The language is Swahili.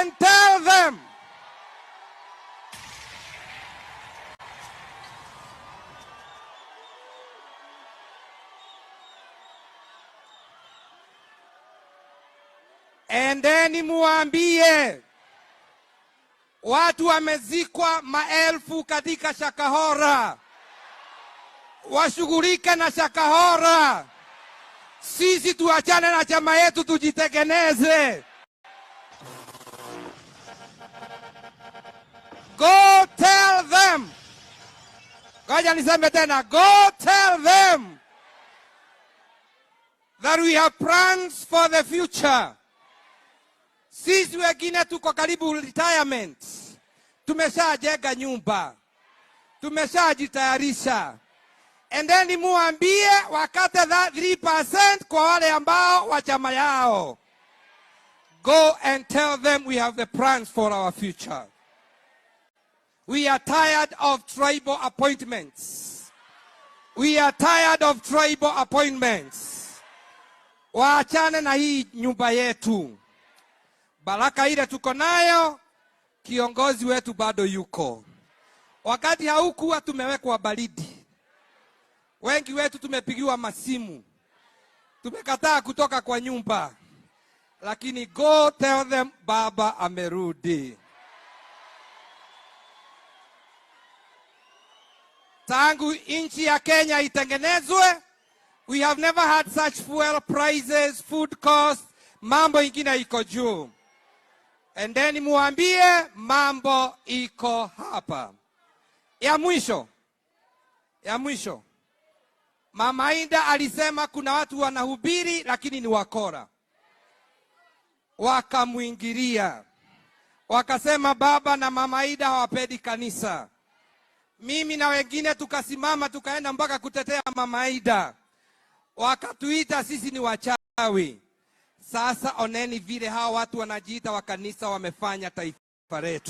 and tell them. Endeni muwaambie watu wamezikwa maelfu katika Shakahola. Washughulika na Shakahola. Sisi tuachane na chama yetu tujitegeneze. Go tell them. Ngoja niseme tena, go tell them that we have plans for the future. Sisi wengine tuko karibu retirement. Tumeshajenga nyumba. Tumeshajitayarisha. Endeni muwaambie wakate that 3% kwa wale ambao wa chama yao. Go and tell them we have the plans for our future. We are tired of tribal appointments. We are tired of tribal appointments. Waachane na hii nyumba yetu. Baraka ile tuko nayo, kiongozi wetu bado yuko. Wakati haukuwa tumewekwa baridi. Wengi wetu tumepigiwa masimu. Tumekataa kutoka kwa nyumba. Lakini go tell them baba amerudi. Tangu nchi ya Kenya itengenezwe, we have never had such fuel prices, food costs, mambo ingine iko juu. Endeni muwaambie mambo iko hapa. Ya mwisho. Mama Enda alisema kuna watu wanahubiri lakini ni wakora. Wakamuingilia. Wakasema baba na mama Enda hawapendi kanisa. Mimi na wengine tukasimama tukaenda mpaka kutetea mama Enda. Wakatuita sisi ni wachawi. Sasa oneni vile hawa watu wanajiita wa kanisa wamefanya taifa letu.